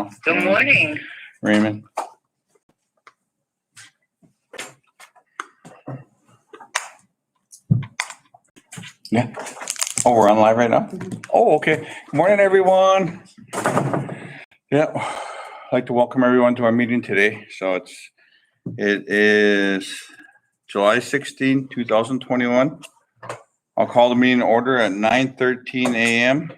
Al. Good morning. Raymond. Yeah. Oh, we're on live right now? Oh, okay. Good morning, everyone. Yeah, I'd like to welcome everyone to our meeting today. So it is July 16, 2021. I'll call the meeting to order at 9:13 a.m.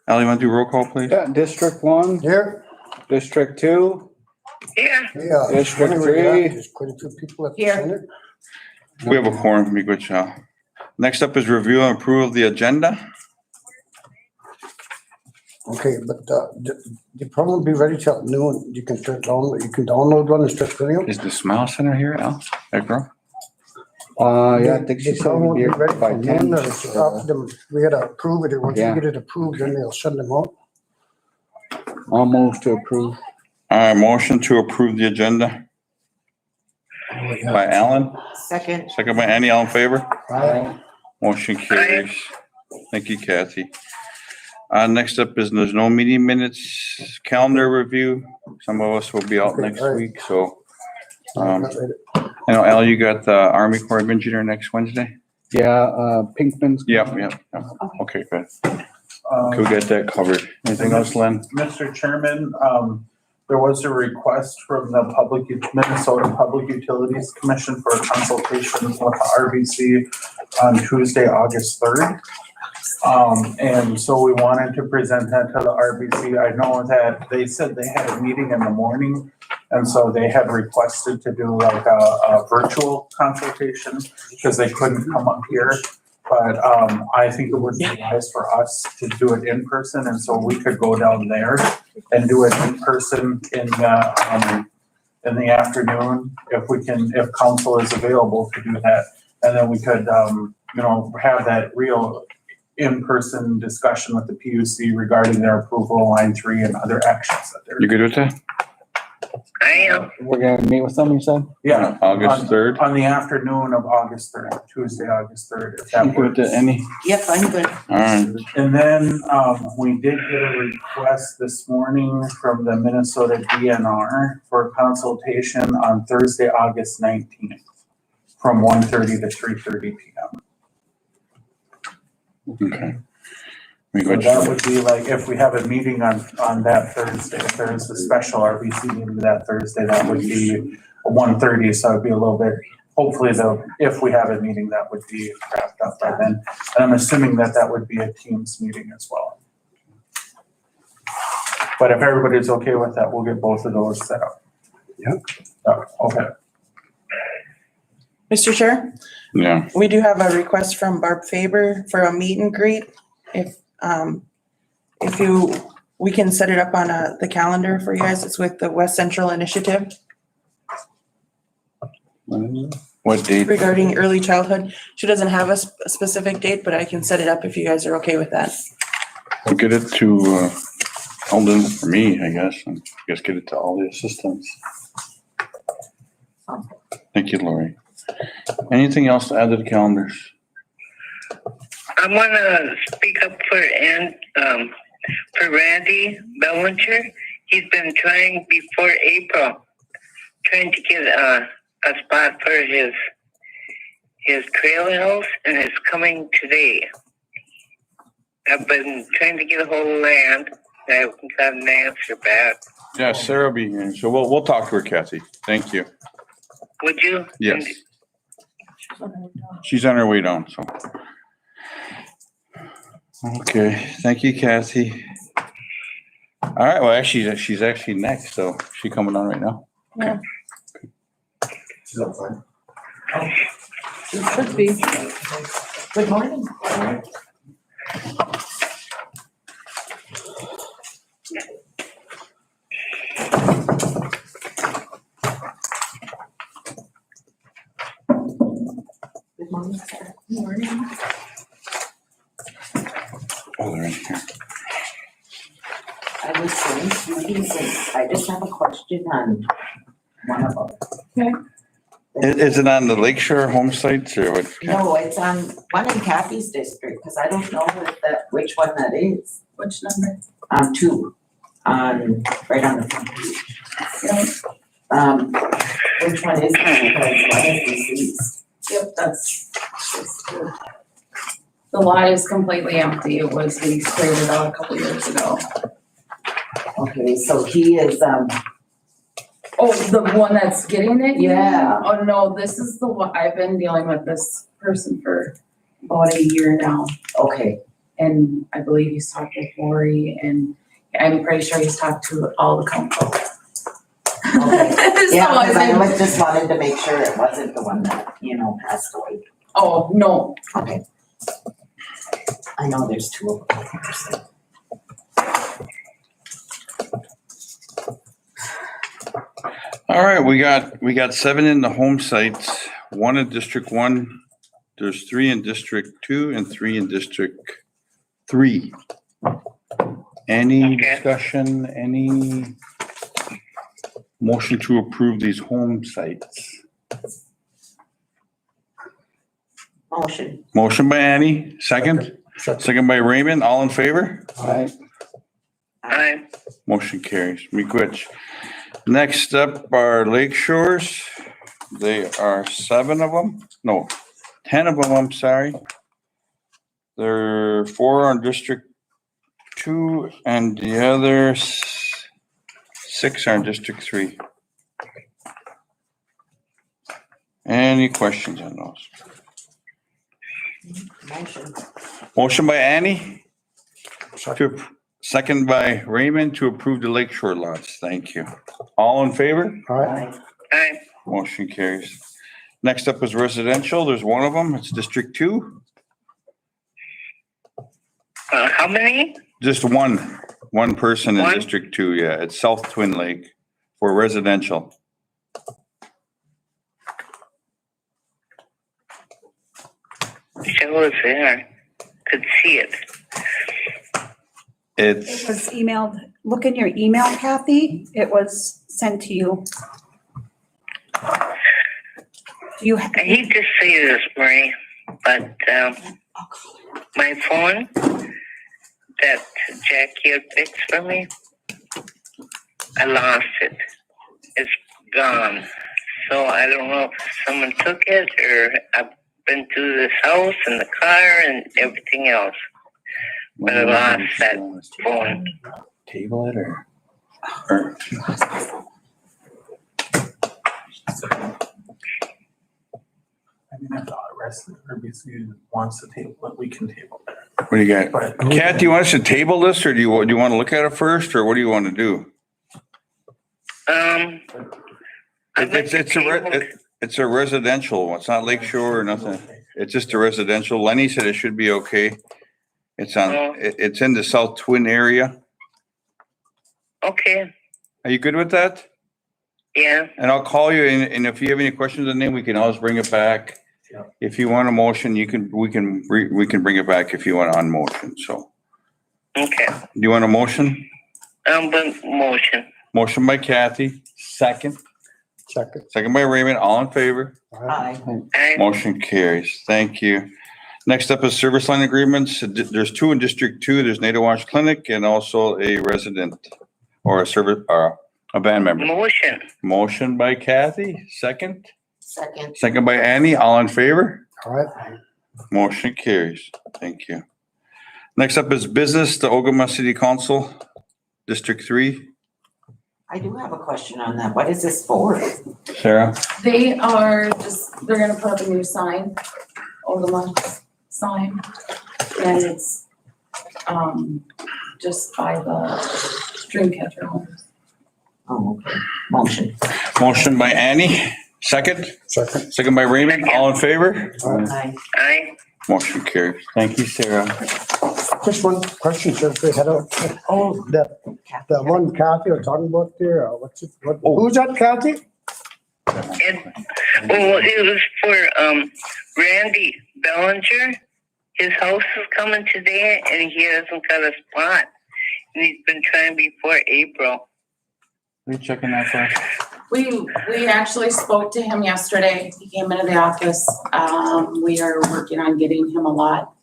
Al, you want to do roll call, please? Yeah, District 1. Here. District 2. Yeah. Yeah. District where we're at, 3. There's quite a few people at the Here. center. We have a quorum, be good, Al. Next up is review and approval of the agenda. Okay, but the program will be ready till noon. You can download one and start filling them. Is the Smile Center here, Al? That girl? Yeah, I think she The said program it'd will be be here ready by for 10. noon. It's up to them. We gotta approve it. And once we Yeah. get it approved, then they'll send them out. I'll move to approve. Motion to approve the agenda by Alan, Second. second by Annie, all in favor? Aye. Motion carries. Thank you, Kathy. Next up is there's no meeting minutes, calendar review. Some of us will be out Okay, next all right. week, so. Not I ready. know, Al, you got the Army Corps of Engineer next Wednesday? Yeah, Pinkman's. Yep. Okay, good. Okay, we got that covered. Anything else, Len? Mr. Chairman, there was a request from the Minnesota Public Utilities Commission for a consultation with the RBC on Tuesday, August 3rd. And so we wanted to present that to the RBC. I know that they said they had a meeting in the morning, and so they had requested to do like a virtual consultation because they couldn't come up here. But I think it would be wise for us to do it in person, and so we could go down there and do it in person in the afternoon if council is available to do that. And then we could, have that real in-person discussion with the PUC regarding their approval of line 3 and other actions that they're. You good with that? I am. We're gonna meet with them, you said? Yeah. August 3rd? On the afternoon of August 3rd, Tuesday, August 3rd, if You that good with works. that, Annie? Yep, I'm good. All right. And then we did get a request this morning from the Minnesota DNR for consultation on Thursday, August 19th, from 1:30 to 3:30 p.m. Okay. We So good. that would be like, if we have a meeting on that Thursday, if there is a special RBC meeting that Thursday, that would be 1:30, so it'd be a little bit, hopefully if we have a meeting, that would be wrapped up by then. And I'm assuming that would be a Teams meeting as well. But if everybody's okay with that, we'll get both of those set up. Yep. Okay. Mr. Chair, Yeah. we do have a request from Barb Faber for a meet and greet. We can set it up on the calendar for you guys. It's with the West Central Initiative What date? regarding early childhood. She doesn't have a specific date, but I can set it up if you guys are okay with that. We'll get it to Alden for me, I guess, and I guess get it to all the assistants. Thank you, Lori. Anything else to add to the calendars? I want to speak up for Randy Bellinger. He's been trying before April, trying to get a spot for his trail house, and it's coming today. I've been trying to get a hold of land. I haven't gotten an answer back. Yeah, Sarah will be here, so we'll talk to her, Kathy. Thank you. Would you? Yes. She's on her way down, so. Okay, thank you, Kathy. All right, well, actually, she's actually next, so she coming on right now? Yeah. She's up fine. It should be. Good morning. Good morning, sir. Good morning. Oh, they're in here. I was saying to meetings, and I just have a question on one of them. Is it on the Lakeshore home sites or what? No, it's on one in Kathy's district, because I don't know which one that is. Which number? Two, right on the front page. Which one is it? Because one is deceased. Yep, that's the lot is completely empty. It was, we cleared it out a couple years ago. Okay, so he is, Oh, the one that's getting it? you mean? Yeah. Oh, no, this is the one, I've been dealing with this person for about a year now. okay, And I believe he's talked with Lori and I'm pretty sure he's talked to all the council. okay. So Yeah, I because I think- just wanted to make sure it wasn't the one that, passed away. Oh, no, Okay. I know there's two of them. So. All right, we got 7 in the home sites, 1 in District 1. There's 3 in District 2 and 3 in District 3. Any Okay. discussion, any motion to approve these home sites? Motion. Motion by Annie, second. Second by Raymond, all in favor? Aye. Aye. Motion carries. Miigwech. Next up are Lake Shores. They are 7 of them. No, 10 of them, I'm sorry. There are 4 on District 2 and the other 6 are in District 3. Any questions on those? Motion. Motion by Annie. Second by Raymond to approve the Lake Shore lots. Thank you. All in favor? All right, Aye. Aye. Motion carries. Next up is residential. There's 1 of them. It's District 2. How many? Just one person in One? District 2. Yeah, it's South Twin Lake for residential. Show us there. Could see it. It It's, was emailed, look in your email, Kathy, it was sent to you. Do you, I hate to say this, Marie, but my phone that Jackie had fixed for me, I lost it. It's gone. So I don't know if someone took it or I've been through this house and the car and everything else. But I lost that phone. Table it or? I mean, if the rest of the RBC wants to table it, we can table it. What do you got? But Kat, do you want us to table this or do you want to look at it first or what do you want to do? I'd like to table- It's a residential one. It's not Lake Shore or nothing. It's just a residential. Lenny said it should be okay. It's it's in the South Twin area. Okay, Are you good with that? yeah, And I'll call you and if you have any questions on it, we can always bring it back. Yeah. If you want a motion, we can bring it back if you want on motion. So okay. do you want a motion? But motion. Motion by Kathy, second second. by Raymond, all in favor? Aye. Aye. Motion carries. Thank you. Next up is service line agreements. There's 2 in District 2. There's Nadawash Clinic and also a resident or a band member. Motion. Motion by Kathy, second. Second. Second by Annie, all in favor? All right, Motion carries. Thank you. Next up is business, the Ogama City Council, District 3. I do have a question on that. What is this for? Sarah? they are just, they're gonna put up a new sign, Ogama sign. And it's, just by the dream catcher homes. Oh, okay. Motion. Motion by Annie, second. second. Second by Raymond, all in favor? All right. Aye. Aye. Motion carries. Thank you, Sarah. Just one question, since we had Oh, that one Kathy was talking about there, who's that Kathy? It was for Randy Bellinger. His house is coming today and he hasn't got a spot. And he's been trying before April. Are you checking that first? We actually spoke to him yesterday. He came into the office. We are working on getting him a lot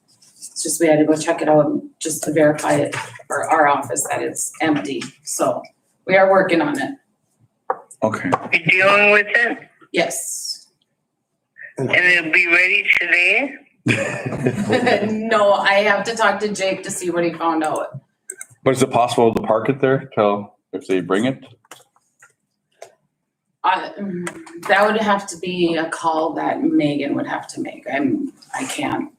It's just we had to go check it out just to verify it for our office that it's empty. So we are working on it. Okay. You dealing with it? Yes. And it'll be ready today? No, I have to talk to Jake to see what he found out. But is it possible to park it there till, if they bring it? That would have to be a call that Megan would have to make. I can't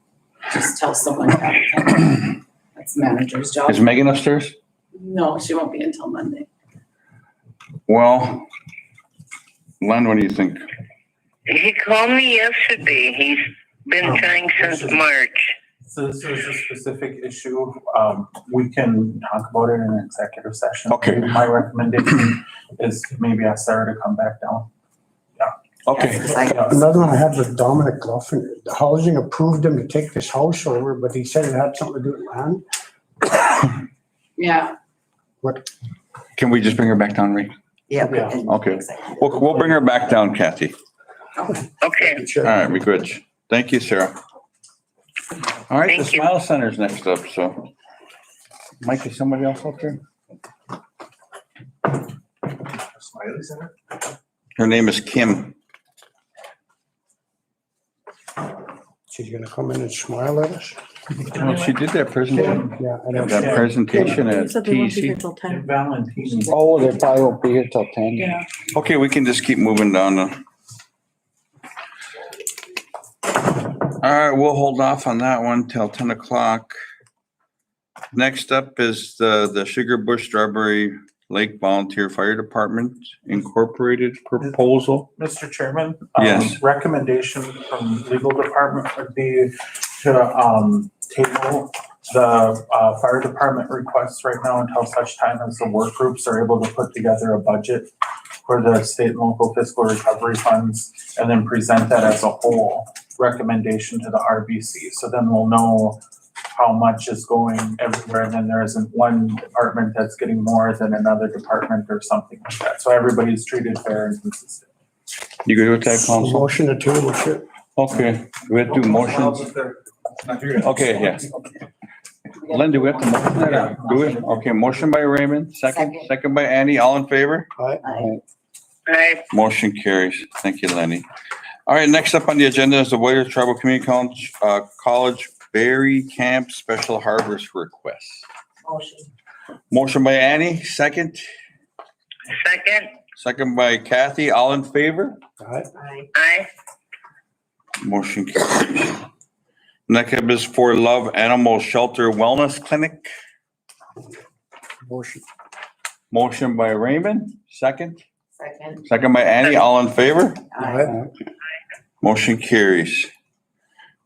just tell someone that. That's the manager's job. Is Megan upstairs? No, she won't be until Monday. Well, Len, what do you think? He called me yesterday. He's been trying since March. So this is a specific issue. We can talk about it in an executive session. Okay. My recommendation is maybe ask Sarah to come back down. Okay. Another one I had with Dominic Gloffin, the housing approved him to take this house over, but he said it had something to do with land. Yeah. Can we just bring her back down, Ray? Yeah. Okay. We'll bring her back down, Kathy. Okay. All right, we good. Thank you, Sarah. All right, the Thank you. Smile Center's next up, so. Mike, is somebody else out there? Smiley Center? Her name is Kim. She's gonna come in and smile at us. Well, she did that presentation, Yeah, I know. that presentation at TEC. And Valentine. Oh, they probably won't be here till 10. Yeah. Okay, we can just keep moving down. All right, we'll hold off on that one till 10 o'clock. Next up is the Sugar Bush Strawberry Lake Volunteer Fire Department Incorporated proposal. Mr. Chairman? Yes. Recommendation from legal department would be to table the fire department requests right now until such time as the work groups are able to put together a budget for the state and local fiscal recovery funds, and then present that as a whole recommendation to the RBC. So then we'll know how much is going everywhere, and then there isn't one department that's getting more than another department or something like that. So everybody's treated fair and consistent. You good with that, Council? Motion to table, shit. Okay, we have to do motions. Okay, yeah. Lynn, do we have to motion that? Or do we? Okay, motion by Raymond, second by Annie, all in favor? Right. Motion carries. Thank you, Lenny. All right, next up on the agenda is the Warriors Tribal Community College Berry Camp Special Harvest Request. Motion. Motion by Annie, second. Second. Second by Kathy, all in favor? Aye. Aye. Motion carries. Next up is for Love Animal Shelter Wellness Clinic. Motion. Motion by Raymond, second. Second. Second by Annie, all in favor? Aye. Motion carries.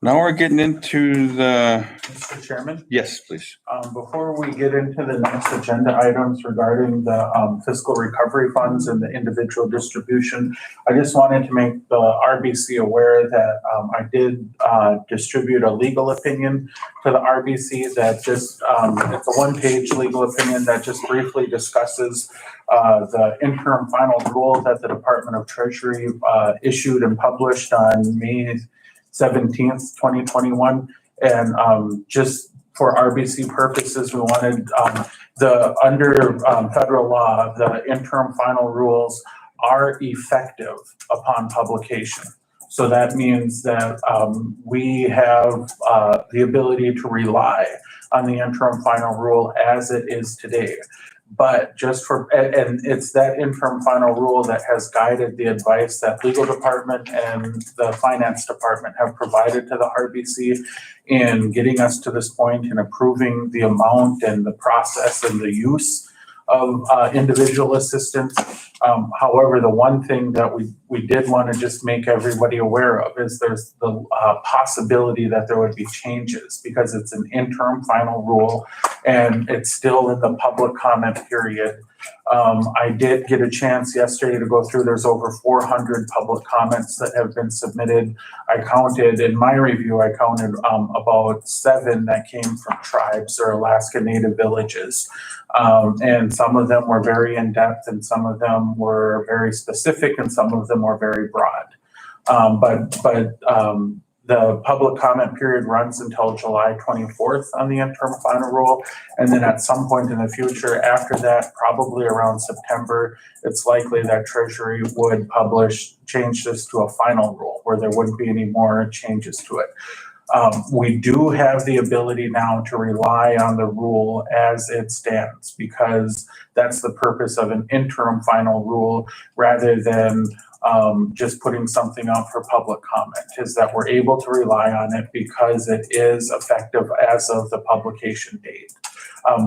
Now we're getting into the, Mr. Chairman? yes, please. Before we get into the next agenda items regarding the fiscal recovery funds and the individual distribution, I just wanted to make the RBC aware that I did distribute a legal opinion to the RBC that just, it's a one-page legal opinion that just briefly discusses the interim final rule that the Department of Treasury issued and published on May 17th, 2021. And just for RBC purposes, we wanted under federal law, the interim final rules are effective upon publication. So that means that we have the ability to rely on the interim final rule as it is today. But just for, and it's that interim final rule that has guided the advice that legal department and the finance department have provided to the RBC in getting us to this point and approving the amount and the process and the use of individual assistance. However, the one thing that we did want to just make everybody aware of is there's the possibility that there would be changes because it's an interim final rule and it's still in the public comment period. I did get a chance yesterday to go through, there's over 400 public comments that have been submitted. I counted, in my review, I counted about 7 that came from tribes or Alaska Native villages. And some of them were very in-depth and some of them were very specific and some of them were very broad. But The public comment period runs until July 24th on the interim final rule. And then at some point in the future, after that, probably around September, it's likely that Treasury would change this to a final rule where there wouldn't be any more changes to it. We do have the ability now to rely on the rule as it stands because that's the purpose of an interim final rule rather than just putting something out for public comment, is that we're able to rely on it because it is effective as of the publication date.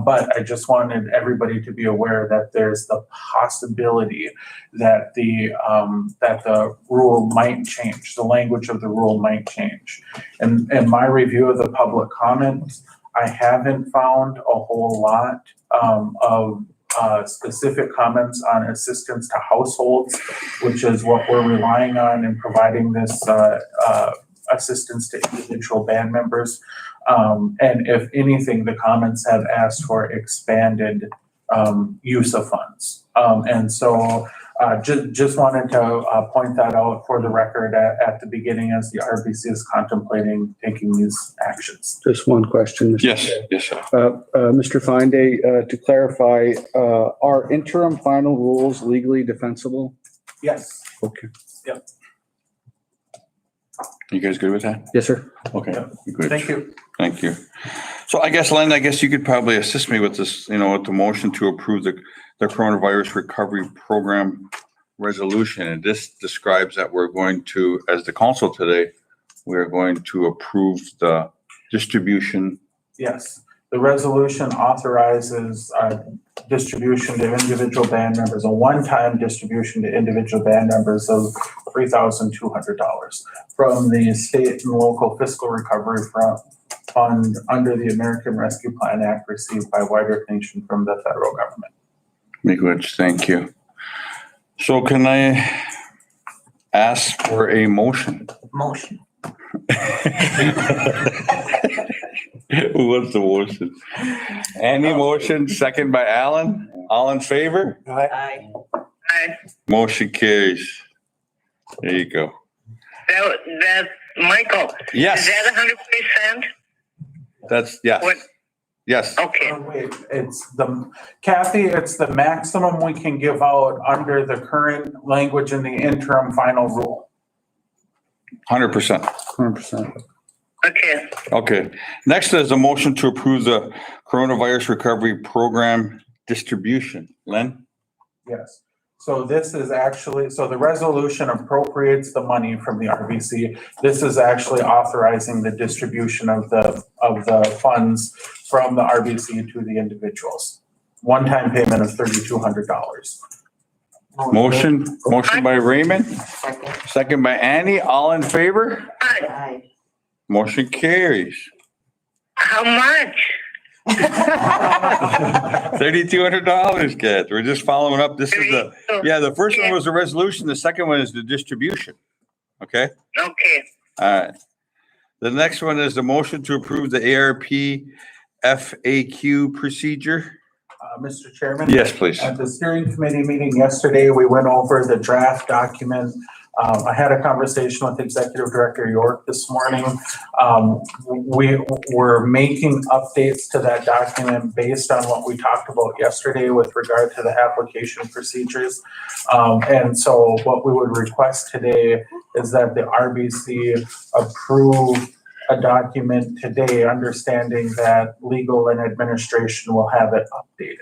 But I just wanted everybody to be aware that there's the possibility that the rule might change, the language of the rule might change. And in my review of the public comments, I haven't found a whole lot of specific comments on assistance to households, which is what we're relying on in providing this assistance to individual band members. And if anything, the comments have asked for expanded use of funds. And so just wanted to point that out for the record at the beginning as the RBC is contemplating taking these actions. Just one question. Mr. Yes, Chair. yes, sir. Mr. Finde, to clarify, are interim final rules legally defensible? Yes. Okay. Yep. You guys good with that? Yes, sir. Okay, Yep. good. Thank you. Thank you. So I guess, Len, you could probably assist me with this, with the motion to approve the coronavirus recovery program resolution. And this describes that we're going to, as the council today, we're going to approve the distribution. Yes. The resolution authorizes distribution to individual band members, a one-time distribution to individual band members of $3,200 from the state and local fiscal recovery fund under the American Rescue Plan Act received by White Earth Nation from the federal government. Miigwech, thank you. So can I ask for a motion? Motion. Who wants the motion? Any motion, second by Alan? All in favor? Aye. Motion carries. There you go. That Michael. Yes. Is that 100%? That's, yes. What? Yes. Okay. Wait, Kathy, it's the maximum we can give out under the current language in the interim final rule. 100%. 100%. Okay. Okay. Next is a motion to approve the coronavirus recovery program distribution. Len? Yes. So this is actually, so the resolution appropriates the money from the RBC. This is actually authorizing the distribution of the funds from the RBC to the individuals. One-time payment of $3,200. Motion by Raymond, Second. second by Annie. All in favor? Aye. Motion carries. How much? $3,200, Kat. We're just following up. This is the first one was the resolution. The second one is the distribution. Okay? Okay. All right. The next one is the motion to approve the ARP FAQ procedure. Mr. Chairman? Yes, please. At the steering committee meeting yesterday, we went over the draft document. I had a conversation with Executive Director York this morning. We were making updates to that document based on what we talked about yesterday with regard to the application procedures. And so what we would request today is that the RBC approve a document today, understanding that legal and administration will have it updated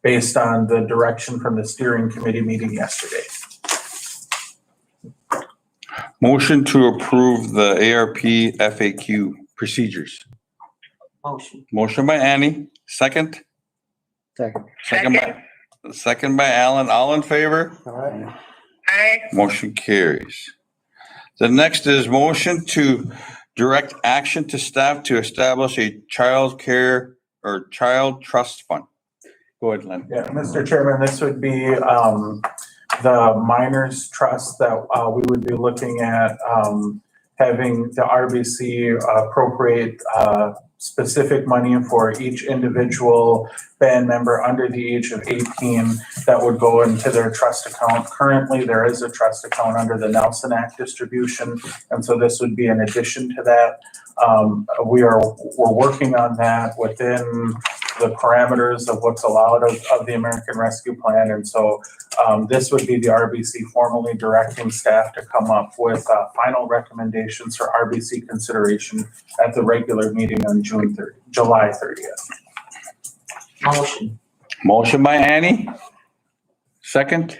based on the direction from the steering committee meeting yesterday. Motion to approve the ARP FAQ procedures. Motion. Motion by Annie, second. Second. Second by Alan. All in favor? All right. Aye. Motion carries. The next is motion to direct action to staff to establish a child care or child trust fund. Go ahead, Len. Yeah, Mr. Chairman, this would be the minors trust that we would be looking at having the RBC appropriate specific money for each individual band member under the age of 18 that would go into their trust account. Currently, there is a trust account under the Nelson Act distribution, and so this would be an addition to that. We're working on that within the parameters of what's allowed of the American Rescue Plan, and so this would be the RBC formally directing staff to come up with final recommendations for RBC consideration at the regular meeting on July 30th. Motion. Motion by Annie. Second.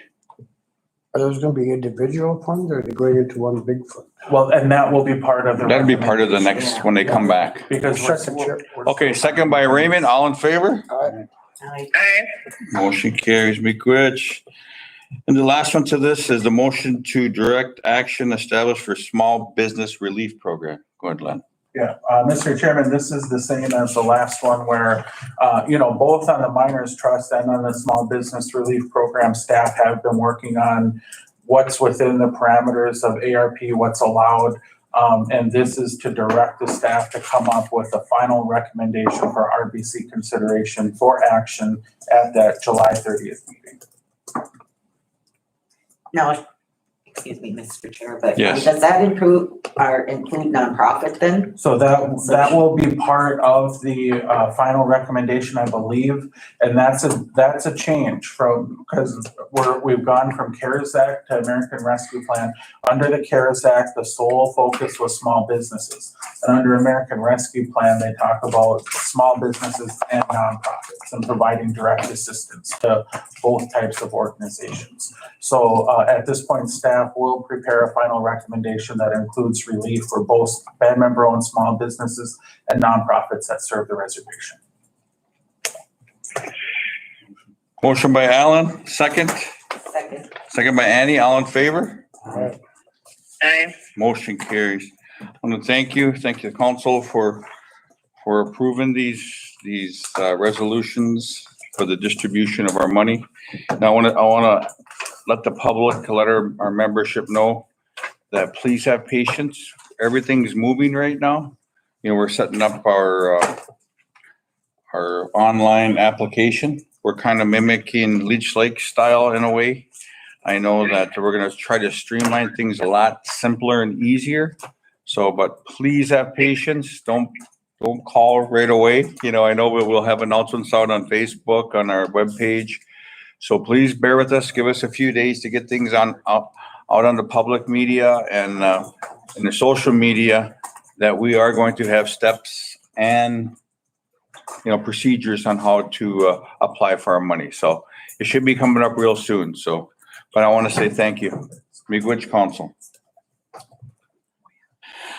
Are those gonna be individual funds or are they going into one big fund? Well, and that will be part of the. That'll be part of the next, when they come back. Because Second, Chair. Okay, second by Raymond, all in favor? Aye. Aye. Motion carries, Miigwech. And the last one to this is the motion to direct action established for small business relief program. Go ahead, Len. Yeah, Mr. Chairman, this is the same as the last one where, both on the miners trust and on the small business relief program, staff have been working on what's within the parameters of ARP, what's allowed. And this is to direct the staff to come up with a final recommendation for RBC consideration for action at that July 30th meeting. Now, excuse me, Mr. Chair, but Yes. does that include nonprofit then? So that will be part of the final recommendation, I believe. And that's a change from, because we've gone from CARES Act to American Rescue Plan. Under the CARES Act, the sole focus was small businesses. And under American Rescue Plan, they talk about small businesses and nonprofits and providing direct assistance to both types of organizations. So at this point, staff will prepare a final recommendation that includes relief for both band member-owned small businesses and nonprofits that serve the reservation. Motion by Alan, second. Second. Second by Annie, all in favor? Aye. Motion carries. I want to thank you the council for approving these resolutions for the distribution of our money. Now, I want to let the public, let our membership know that please have patience. Everything's moving right now. We're setting up our online application. We're kind of mimicking Leech Lake style in a way. I know that we're going to try to streamline things a lot simpler and easier. So, but please have patience. Don't call right away. I know we'll have announcements out on Facebook, on our webpage. So please bear with us. Give us a few days to get things out on the public media and in the social media, that we are going to have steps and procedures on how to apply for our money. So it should be coming up real soon. So, but I want to say thank you. Miigwech Council.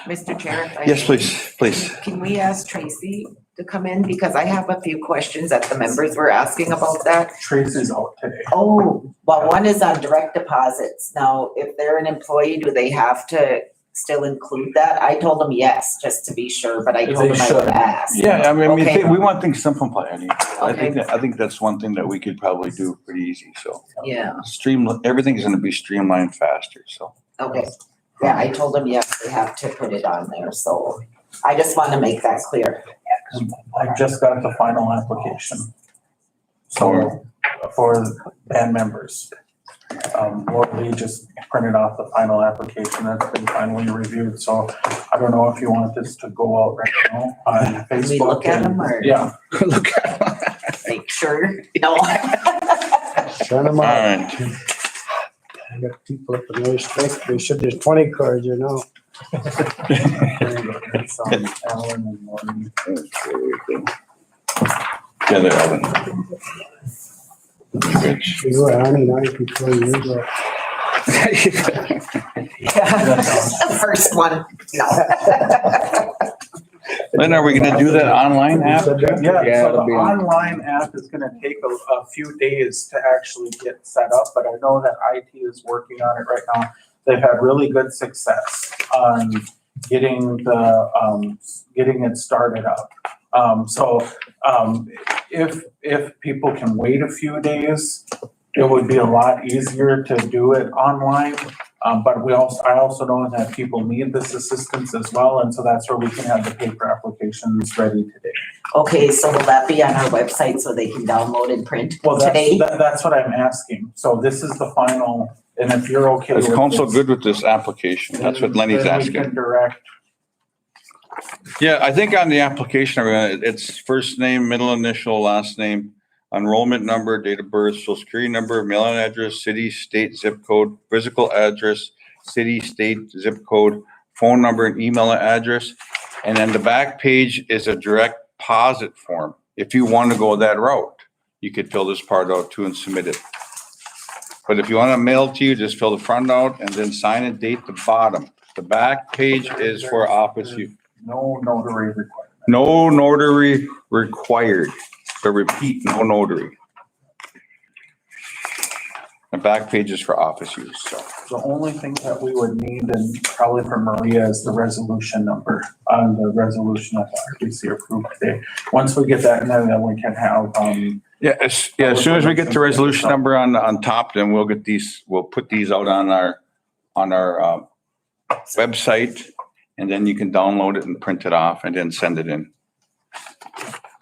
Mr. Chair, if I Yes, may. please. Can we ask Tracy to come in? Because I have a few questions that the members were asking about that. Tracy's out today. Oh, well, one is on direct deposits. Now, if they're an employee, do they have to still include that? I told them yes, just to be sure, but I told They them I should. would ask. Yeah, I mean, Okay. we want things simplified. I Okay. think that's one thing that we could probably do pretty easy. So Yeah, everything's going to be streamlined faster. So. okay. Yeah, I told them yes, they have to put it on there, so I just want to make that clear. I just got the final application. So for band members, Lee just printed off the final application that's been finally reviewed. So I don't know if you want this to go out right now on Facebook. Can we look at them or? Yeah. Look at Make sure, Send them All out. right. I got people up in those stakes. They said there's 20 cards, It's Alan and Morton. Yeah, they're all in. You were Annie, now you can throw your go. The first one, no. Then are we going to do that online app? Yeah, Yeah, so it'll the be on. online app is gonna take a few days to actually get set up, but I know that IT is working on it right now. They've had really good success on getting it started up. If people can wait a few days, it would be a lot easier to do it online. But I also know that people need this assistance as well, and so that's where we can have the paper applications ready today. Okay, so will that be on our website so they can download and print Well, today? that's what I'm asking. So this is the final, and if you're okay with Is this. council good with this application? That's what Lenny's then we asking. can direct. Yeah, I think on the application, it's first name, middle initial, last name, enrollment number, date of birth, social security number, mailing address, city, state, zip code, physical address, city, state, zip code, phone number and email address. And then the back page is a direct deposit form. If you want to go that route, you could fill this part out too and submit it. But if you want to mail it to you, just fill the front out and then sign and date the bottom. The back page is for office use. No notary requirement. No notary required. To repeat, no notary. The back page is for office use, so. The only thing that we would need, and probably for Maria, is the resolution number on the resolution that the RBC approved today. Once we get that, and then we can have, Yeah, as soon as we get the resolution number on top, then we'll get these, we'll put these out on our website, and then you can download it and print it off and then send it in.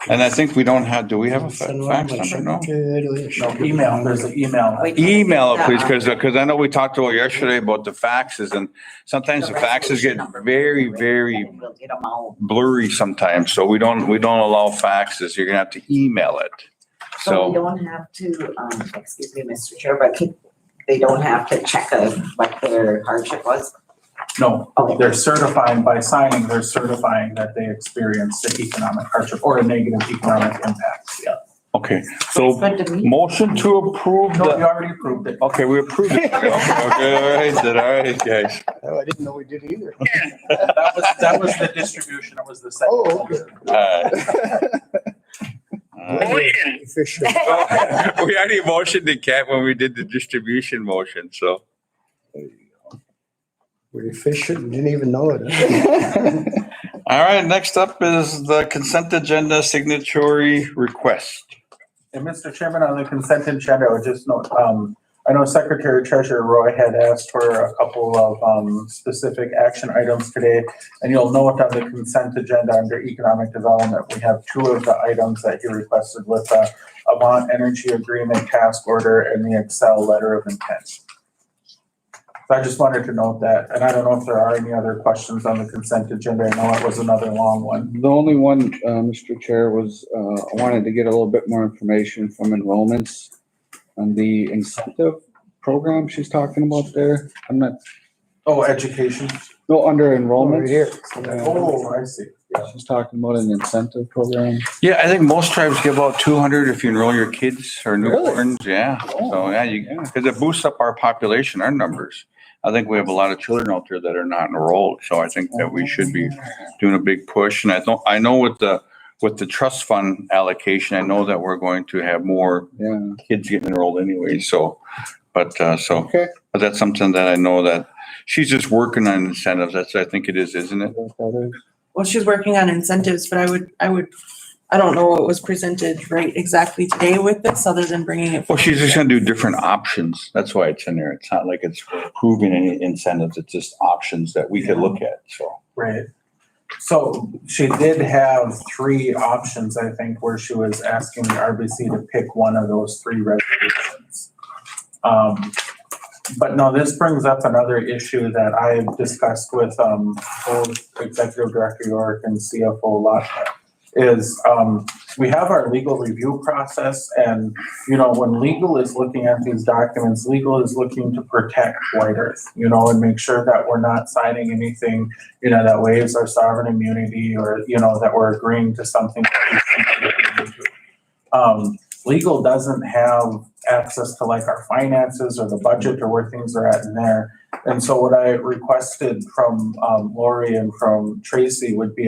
And I think we don't have, do we have a fax number? No. no, email, there's an email. Email it, please, because I know we talked about yesterday about the faxes, and sometimes the faxes get very, very We'll get them all. blurry sometimes, so we don't allow faxes. You're gonna have to email it. So we So, don't have to, excuse me, Mr. Chair, but they don't have to check what their hardship was? No, Okay. they're certifying, by signing, they're certifying that they experienced the economic hardship or a negative economic impact, yeah. okay, so Good to meet. motion to approve No, you the, already approved it. okay, we approved it. Okay, all right, guys. Oh, I didn't know we did either. That was the distribution, it was the second. Oh, okay. All right. Motion. Official. We already motioned the cat when we did the distribution motion, so. We're efficient, didn't even know it. All right, next up is the consent agenda signatory request. And Mr. Chairman, on the consent agenda, I would just note, I know Secretary Treasurer Roy had asked for a couple of specific action items today. And you'll note on the consent agenda under economic development, we have two of the items that he requested with the Avant Energy Agreement task order and the Excel letter of intent. So I just wanted to note that, and I don't know if there are any other questions on the consent agenda. I know it was another long one. The only one, Mr. Chair, was, I wanted to get a little bit more information from enrollments on the incentive program she's talking about there. I'm not, Oh, education. no, under Right enrollment. here. Oh, I see. She's talking about an incentive program. Yeah, I think most tribes give out 200 if you enroll your kids or Really? newborns, yeah. So, yeah, because it boosts up our population, our numbers. I think we have a lot of children out there that are not enrolled, so I think that we should be doing a big push. And I know with the trust fund allocation, I know that we're going to have more Yeah, kids getting enrolled anyway, so, but okay. that's something that I know that she's just working on incentives. I think it is, isn't it? Well, she's working on incentives, but I don't know what was presented right exactly today with this, other than bringing it. Well, she's just gonna do different options. That's why it's in there. It's not like it's approving any incentives. It's just options that we could look at, so. Right. So she did have three options, I think, where she was asking the RBC to pick one of those three resolutions. But no, this brings up another issue that I've discussed with both Executive Director York and CFO Lotta, is we have our legal review process, and when legal is looking at these documents, legal is looking to protect White Earth, and make sure that we're not signing anything, that waives our sovereign immunity, or that we're agreeing to something that we think we're agreeing to. Legal doesn't have access to like our finances or the budget or where things are at in there. And so what I requested from Lori and from Tracy would be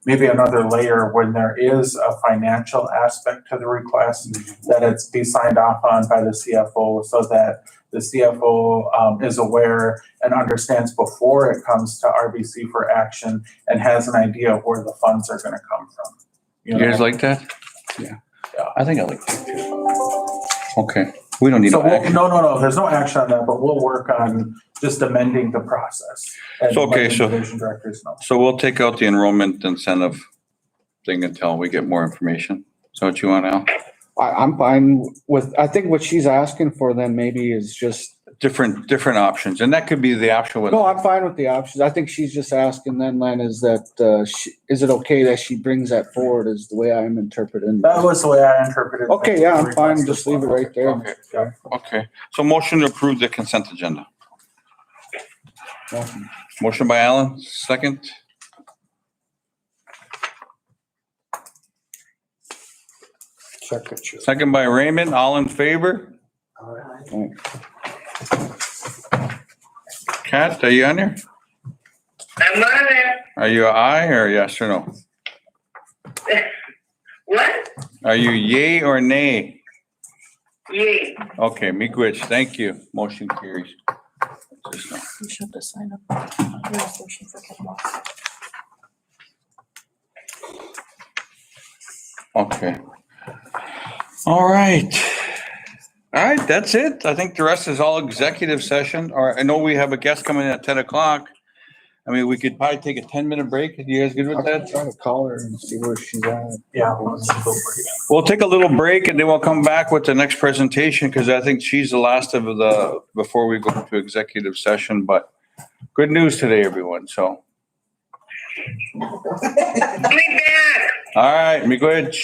maybe another layer when there is a financial aspect to the request, that it's be signed off on by the CFO, so that the CFO is aware and understands before it comes to RBC for action and has an idea of where the funds are gonna come from. You guys like that? Yeah. I think I like that too. Okay. We don't need So no we'll, action. no, there's no action on that, but we'll work on just amending the process. And So, okay, letting so- division directors know. So we'll take out the enrollment incentive thing until we get more information. Is that what you want, Al? I'm fine with, I think what she's asking for then maybe is just, Different options, and that could be the option with, no, I'm fine with the options. I think she's just asking then, Len, is that, is it okay that she brings that forward is the way I'm interpreting? That was the way I interpreted. Okay, yeah, I'm the fine. request Just as well. leave it right there. Okay. Okay, so motion to approve the consent agenda. Motion by Alan, second. Second, sure. Second by Raymond, all in favor? Kat, are you on there? I'm on it. Are you a aye or yes or no? What? Are you yay or nay? Yay. Okay, Miigwech, thank you. Motion carries. Just now. You should have signed up. Resolution for Kettle. Okay. All right. All right, that's it. I think the rest is all executive session, or I know we have a guest coming in at 10 o'clock. I mean, we could probably take a 10-minute break. Are you guys good with I'm that? trying to call her and see where she's at. Yeah. let's go for it. We'll take a little break and then we'll come back with the next presentation because I think she's the last of the, before we go to executive session, but good news today, everyone, so. I'll be back. All right, Miigwech.